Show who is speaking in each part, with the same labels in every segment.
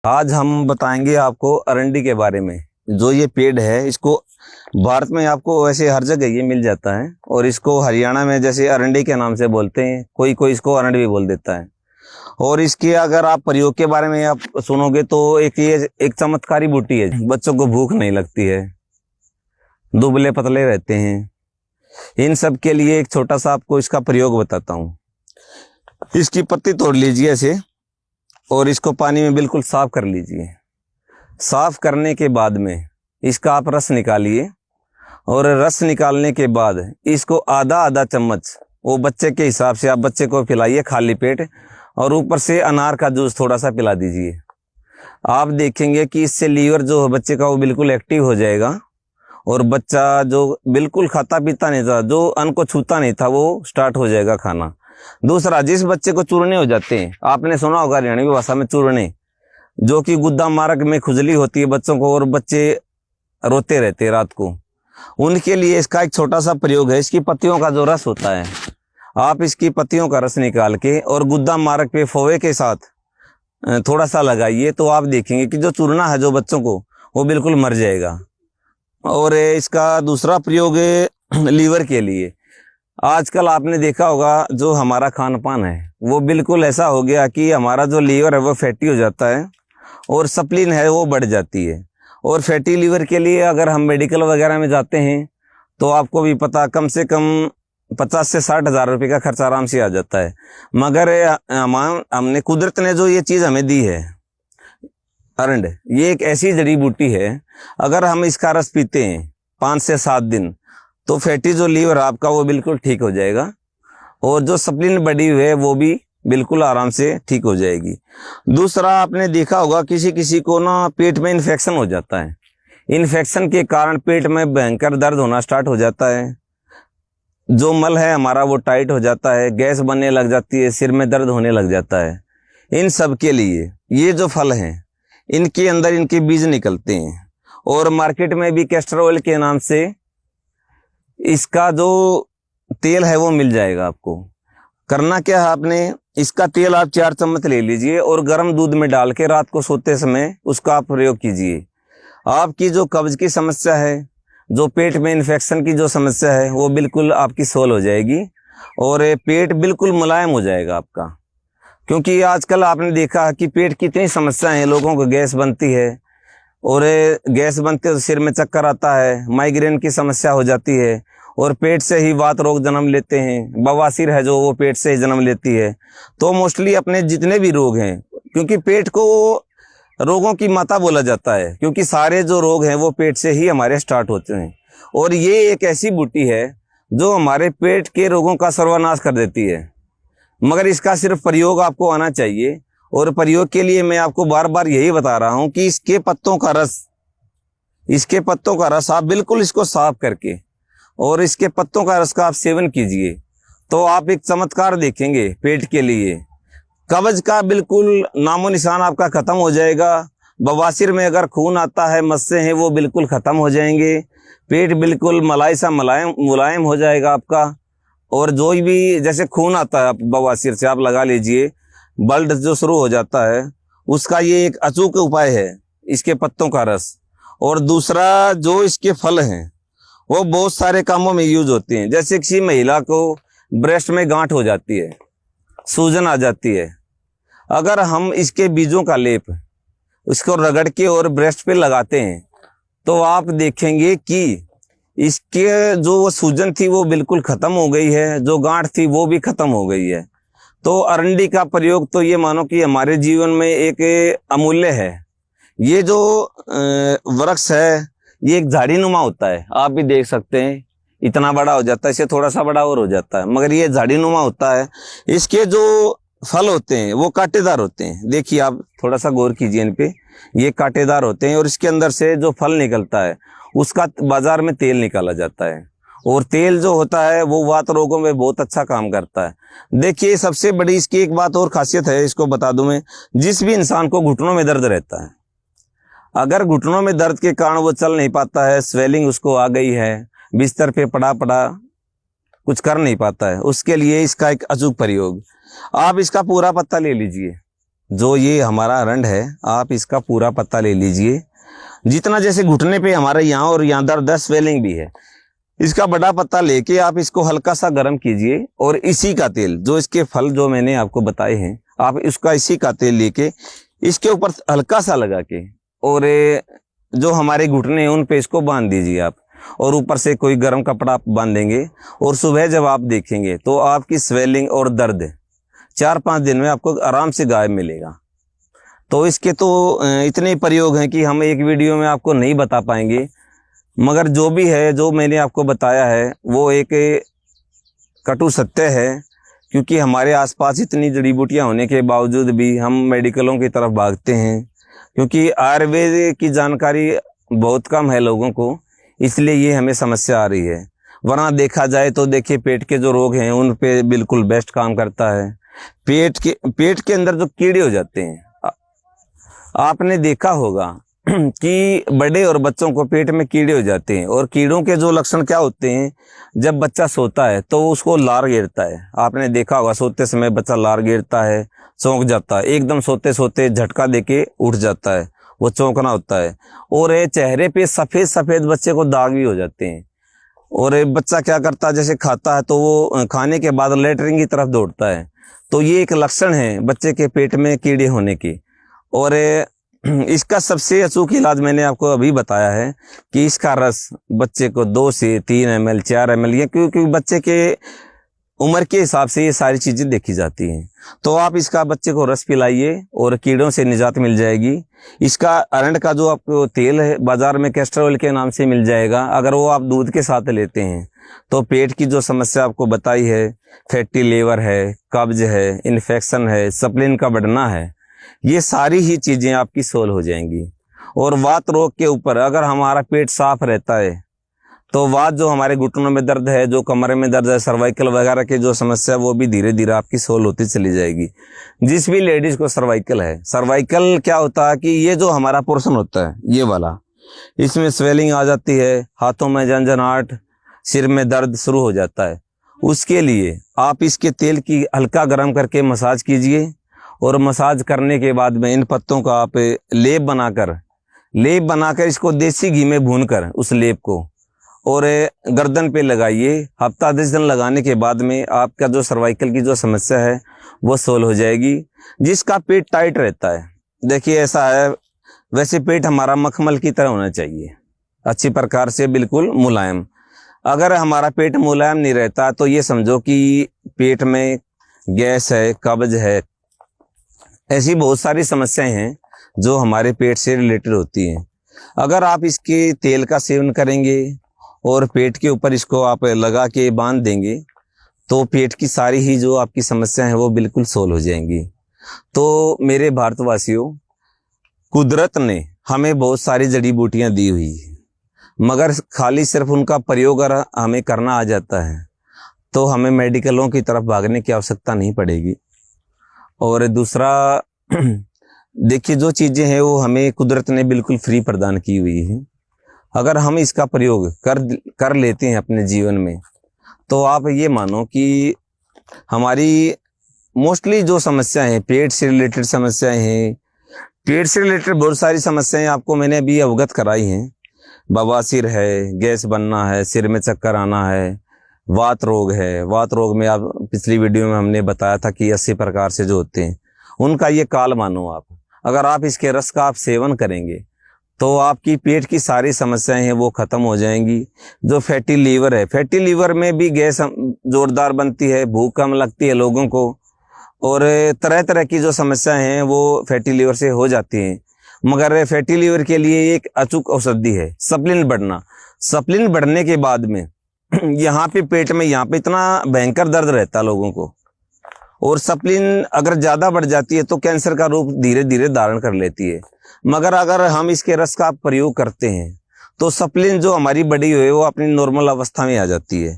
Speaker 1: आज हम बताएंगे आपको अरंडी के बारे में। जो ये पेड़ है, इसको भारत में आपको वैसे हर जगह ये मिल जाता है और इसको हरियाणा में जैसे अरंडी के नाम से बोलते हैं, कोई कोई इसको अरंडी भी बोल देता है। और इसके अगर आप प्रयोग के बारे में आप सुनोगे तो ये एक चमत्कारी बूटी है। बच्चों को भूख नहीं लगती है, दुबले पतले रहते हैं, इन सब के लिए एक छोटा सा आपको इसका प्रयोग बताता हूँ। इसकी पत्ती तोड़ लीजिए ऐसे और इसको पानी में बिल्कुल साफ कर लीजिए। साफ करने के बाद में इसका आप रस निकालिए और रस निकालने के बाद इसको आधा आधा चम्मच वो बच्चे के हिसाब से आप बच्चे को पिलाइए खाली पेट, और ऊपर से अनार का जूस थोड़ा सा पिला दीजिए। आप देखेंगे कि इससे लीवर जो है बच्चे का वो बिल्कुल एक्टिव हो जाएगा और बच्चा जो बिल्कुल खाता पीता नहीं था, जो अन्न को छूता नहीं था, वो स्टार्ट हो जाएगा खाना। दूसरा, जिस बच्चे को चूरने हो जाते हैं, आपने सुना होगा हरियाणवी भाषा में चूरने, जो कि गुद्दा मार्ग में खुजली होती है बच्चों को और बच्चे रोते रहते हैं रात को, उनके लिए इसका एक छोटा सा प्रयोग है। इसकी पत्तियों का जो रस होता है, आप इसकी पत्तियों का रस निकाल के और गुद्दा मार्ग पे फौवे के साथ थोड़ा सा लगाइए, तो आप देखेंगे कि जो चूरना है जो बच्चों को, वो बिल्कुल मर जाएगा। और इसका दूसरा प्रयोग है लीवर के लिए। आजकल आपने देखा होगा जो हमारा खान पान है वो बिल्कुल ऐसा हो गया कि हमारा जो लीवर है वो फैटी हो जाता है और सप्लीन है वो बढ़ जाती है। और फैटी लीवर के लिए अगर हम मेडिकल वगैरह में जाते हैं तो आपको भी पता, कम से कम 50 से 60 हज़ार रुपये का खर्चा आराम से आ जाता है। मगर हमने कुदरत ने जो ये चीज़ हमें दी है, अरंड, ये एक ऐसी जड़ी बूटी है, अगर हम इसका रस पीते हैं 5 से 7 दिन तो फैटी जो लीवर आपका वो बिल्कुल ठीक हो जाएगा और जो सप्लीन बढ़ी हुई है वो भी बिल्कुल आराम से ठीक हो जाएगी। दूसरा, आपने देखा होगा किसी किसी को ना पेट में इन्फेक्शन हो जाता है। इन्फेक्शन के कारण पेट में भयंकर दर्द होना स्टार्ट हो जाता है, जो मल है हमारा वो टाइट हो जाता है, गैस बनने लग जाती है, सिर में दर्द होने लग जाता है। इन सब के लिए ये जो फल हैं, इनके अंदर इनके बीज निकलते हैं और मार्केट में भी कैस्टर ऑयल के नाम से इसका जो तेल है वो मिल जाएगा आपको। करना क्या है, आपने इसका तेल आप 4 चम्मच ले लीजिए और गर्म दूध में डाल के रात को सोते समय उसका आप प्रयोग कीजिए। आपकी जो कब्ज की समस्या है, जो पेट में इन्फेक्शन की जो समस्या है, वो बिल्कुल आपकी सोल्व हो जाएगी और पेट बिल्कुल मुलायम हो जाएगा आपका। क्योंकि आजकल आपने देखा कि पेट की इतनी समस्याएं हैं, लोगों को गैस बनती है और गैस बनते तो सिर में चक्कर आता है, माइग्रेन की समस्या हो जाती है और पेट से ही वात रोग जन्म लेते हैं। बवासीर है जो वो पेट से ही जन्म लेती है। तो मोस्टली अपने जितने भी रोग हैं, क्योंकि पेट को रोगों की माता बोला जाता है, क्योंकि सारे जो रोग हैं वो पेट से ही हमारे स्टार्ट होते हैं। और ये एक ऐसी बूटी है जो हमारे पेट के रोगों का सर्वनाश कर देती है। मगर इसका सिर्फ प्रयोग आपको आना चाहिए और प्रयोग के लिए मैं आपको बार बार यही बता रहा हूं कि इसके पत्तों का रस आप बिल्कुल इसको साफ करके और इसके पत्तों का रस का आप सेवन कीजिए, तो आप एक चमत्कार देखेंगे पेट के लिए। कब्ज का बिल्कुल नामो निशान आपका खत्म हो जाएगा। बवासीर में अगर खून आता है, मस्से हैं, वो बिल्कुल खत्म हो जाएंगे। पेट बिल्कुल मलाई सा मुलायम हो जाएगा आपका। और जो भी जैसे खून आता है बवासीर से, आप लगा लीजिए, ब्लड जो शुरू हो जाता है, उसका ये एक अचूक उपाय है इसके पत्तों का रस। और दूसरा, जो इसके फल हैं वो बहुत सारे कामों में यूज होते हैं। जैसे किसी महिला को ब्रेस्ट में गांठ हो जाती है, सूजन आ जाती है, अगर हम इसके बीजों का लेप इसको रगड़ के और ब्रेस्ट पे लगाते हैं तो आप देखेंगे कि इसके जो वो सूजन थी वो बिल्कुल खत्म हो गई है, जो गांठ थी वो भी खत्म हो गई है। तो अरंडी का प्रयोग तो ये मानो कि हमारे जीवन में एक अमूल्य है। ये जो वृक्ष है ये एक झाड़ीनुमा होता है, आप भी देख सकते हैं, इतना बड़ा हो जाता है, इसे थोड़ा सा बड़ा और हो जाता है, मगर ये झाड़ीनुमा होता है। इसके जो फल होते हैं वो कांटेदार होते हैं। देखिए, आप थोड़ा सा गौर कीजिए इन पे, ये कांटेदार होते हैं और इसके अंदर से जो फल निकलता है उसका बाजार में तेल निकाला जाता है और तेल जो होता है वो वात रोगों में बहुत अच्छा काम करता है। देखिए, सबसे बड़ी इसकी एक बात और खासियत है, इसको बता दूं मैं, जिस भी इंसान को घुटनों में दर्द रहता है, अगर घुटनों में दर्द के कारण वो चल नहीं पाता है, स्वेलिंग उसको आ गई है, बिस्तर पे पड़ा कुछ कर नहीं पाता है, उसके लिए इसका एक अचूक प्रयोग, आप इसका पूरा पत्ता ले लीजिए जो ये हमारा अरंड है, आप इसका पूरा पत्ता ले लीजिए। जितना जैसे घुटने पे हमारे यहाँ और यहाँ दर्द स्वेलिंग भी है, इसका बड़ा पत्ता लेके आप इसको हल्का सा गर्म कीजिए और इसी का तेल, जो इसके फल जो मैंने आपको बताए हैं, आप इसका इसी का तेल लेके इसके ऊपर हल्का सा लगा के और जो हमारे घुटने हैं उन पे इसको बांध दीजिए आप, और ऊपर से कोई गर्म कपड़ा आप बांधेंगे और सुबह जब आप देखेंगे तो आपकी स्वेलिंग और दर्द 4-5 दिन में आपको आराम से गायब मिलेगा। तो इसके तो इतने प्रयोग हैं कि हम एक वीडियो में आपको नहीं बता पाएंगे, मगर जो भी है, जो मैंने आपको बताया है, वो एक कटु सत्य है। क्योंकि हमारे आसपास इतनी जड़ी बूटियां होने के बावजूद भी हम मेडिकलों की तरफ भागते हैं, क्योंकि आयुर्वेद की जानकारी बहुत कम है लोगों को, इसलिए ये हमें समस्या आ रही है। वरना देखा जाए तो देखिए, पेट के जो रोग हैं उन पे बिल्कुल बेस्ट काम करता है। पेट के अंदर जो कीड़े हो जाते हैं, आपने देखा होगा कि बड़े और बच्चों को पेट में कीड़े हो जाते हैं, और कीड़ों के जो लक्षण क्या होते हैं, जब बच्चा सोता है तो उसको लार गिरता है। आपने देखा होगा, सोते समय बच्चा लार गिरता है, चौंक जाता है, एकदम सोते सोते झटका देके उठ जाता है, वो चौंकना होता है। और चेहरे पे सफेद सफेद बच्चे को दाग भी हो जाते हैं। और बच्चा क्या करता है, जैसे खाता है तो वो खाने के बाद लेटरिन की तरफ दौड़ता है। तो ये एक लक्षण है बच्चे के पेट में कीड़े होने की। और इसका सबसे अचूक इलाज मैंने आपको अभी बताया है कि इसका रस बच्चे को 2 से 3 ml 4 ml, या क्योंकि बच्चे के उम्र के हिसाब से ये सारी चीज़ें देखी जाती हैं। तो आप इसका बच्चे को रस पिलाइए और कीड़ों से निजात मिल जाएगी। इसका अरंड का जो आपको तेल है, बाजार में कैस्टर ऑयल के नाम से मिल जाएगा। अगर वो आप दूध के साथ लेते हैं तो पेट की जो समस्या आपको बताई है, फैटी लीवर है, कब्ज है, इन्फेक्शन है, स्प्लीन का बढ़ना है, ये सारी ही चीज़ें आपकी सोल्व हो जाएंगी। और वात रोग के ऊपर अगर हमारा पेट साफ रहता है तो वात, जो हमारे घुटनों में दर्द है, जो कमरे में दर्द है, सर्वाइकल वगैरह की जो समस्या, वो भी धीरे धीरे आपकी सोल्व होती चली जाएगी। जिस भी लेडीज को सर्वाइकल है, सर्वाइकल क्या होता है कि ये जो हमारा पोर्शन होता है ये वाला, इसमें स्वेलिंग आ जाती है, हाथों में झंझनाहट, सिर में दर्द शुरू हो जाता है। उसके लिए आप इसके तेल की हल्का गर्म करके मसाज कीजिए, और मसाज करने के बाद में इन पत्तों का आप लेप बनाकर इसको देसी घी में भूनकर उस लेप को और गर्दन पे लगाइए। हफ्ता 10 दिन लगाने के बाद में आपका जो सर्वाइकल की जो समस्या है वो सोल्व हो जाएगी। जिसका पेट टाइट रहता है, देखिए ऐसा है, वैसे पेट हमारा मखमल की तरह होना चाहिए, अच्छी प्रकार से बिल्कुल मुलायम। अगर हमारा पेट मुलायम नहीं रहता तो ये समझो कि पेट में गैस है, कब्ज है, ऐसी बहुत सारी समस्याएं हैं जो हमारे पेट से रिलेटेड होती हैं। अगर आप इसके तेल का सेवन करेंगे और पेट के ऊपर इसको आप लगा के बांध देंगे तो पेट की सारी ही जो आपकी समस्याएं हैं वो बिल्कुल सोल्व हो जाएंगी। तो मेरे भारतवासियों, कुदरत ने हमें बहुत सारी जड़ी बूटियां दी हुई है, मगर खाली सिर्फ उनका प्रयोग अगर हमें करना आ जाता है तो हमें मेडिकलों की तरफ भागने की आवश्यकता नहीं पड़ेगी। और दूसरा, देखिए जो चीज़ें हैं वो हमें कुदरत ने बिल्कुल फ्री प्रदान की हुई है। अगर हम इसका प्रयोग कर लेते हैं अपने जीवन में, तो आप ये मानो कि हमारी मोस्टली जो समस्याएं हैं, पेट से रिलेटेड समस्याएं हैं, पेट से रिलेटेड बहुत सारी समस्याएं आपको मैंने अभी अवगत कराई हैं। बवासीर है, गैस बनना है, सिर में चक्कर आना है, वात रोग है। वात रोग में आप पिछली वीडियो में हमने बताया था कि 80 प्रकार से जो होते हैं उनका ये काल मानो आप। अगर आप इसके रस का आप सेवन करेंगे तो आपकी पेट की सारी समस्याएं हैं वो खत्म हो जाएंगी। जो फैटी लीवर है, फैटी लीवर में भी गैस जोरदार बनती है, भूख कम लगती है लोगों को, और तरह तरह की जो समस्याएं हैं वो फैटी लीवर से हो जाती हैं। मगर फैटी लीवर के लिए एक अचूक औषधि है स्प्लीन बढ़ना। स्प्लीन बढ़ने के बाद में यहाँ पे पेट में यहाँ पे इतना भयंकर दर्द रहता है लोगों को, और स्प्लीन अगर ज़्यादा बढ़ जाती है तो कैंसर का रूप धीरे धीरे धारण कर लेती है। मगर अगर हम इसके रस का प्रयोग करते हैं तो स्प्लीन जो हमारी बढ़ी हुई है वो अपनी नॉर्मल अवस्था में आ जाती है।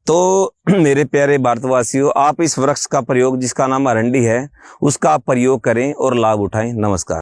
Speaker 1: तो मेरे प्यारे भारतवासियों, आप इस वृक्ष का प्रयोग, जिसका नाम अरंडी है, उसका आप प्रयोग करें और लाभ उठाएं। नमस्कार।